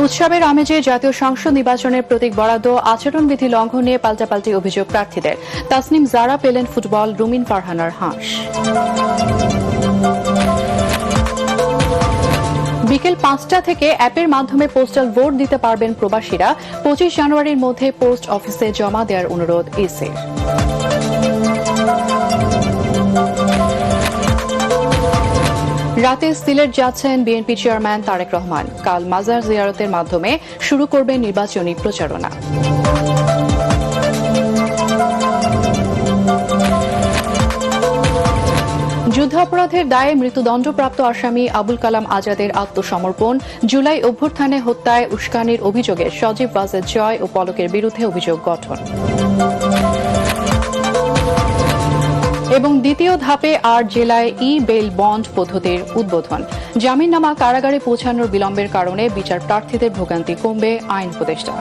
উৎসবের আমেজে জাতীয় সংসদ নির্বাচনের প্রতীক বরাদ্দ আচরণবিধি লঙ্ঘন নিয়ে পাল্টাপাল্টি অভিযোগ প্রার্থীদের। তাসনিম জারা পেলেন ফুটবল, রুমিন ফারহানার হাঁস। বিকেল 5টা থেকে অ্যাপের মাধ্যমে পোস্টাল ভোট দিতে পারবেন প্রবাসীরা। 25 জানুয়ারির মধ্যে পোস্ট অফিসে জমা দেওয়ার অনুরোধ ইসির। রাতে সিলেট যাচ্ছেন বিএনপি চেয়ারম্যান তারেক রহমান। কাল মাজার জিয়ারতের মাধ্যমে শুরু করবেন নির্বাচনী প্রচারণা। যুদ্ধাপরাধের দায়ে মৃত্যুদণ্ডপ্রাপ্ত আসামি আবুল কালাম আজাদের আত্মসমর্পণ, জুলাই অভ্যুত্থানে হত্যায় উস্কানির অভিযোগে সজীব ওয়াজেদ জয় ও পলকের বিরুদ্ধে অভিযোগ গঠন। এবং দ্বিতীয় ধাপে আর জেলায় বেইল বন্ড পদ্ধতির উদ্বোধন। জামিননামা কারাগারে পৌঁছানোর বিলম্বের কারণে বিচার প্রার্থীদের ভোগান্তি কমবে, আইন উপদেষ্টা।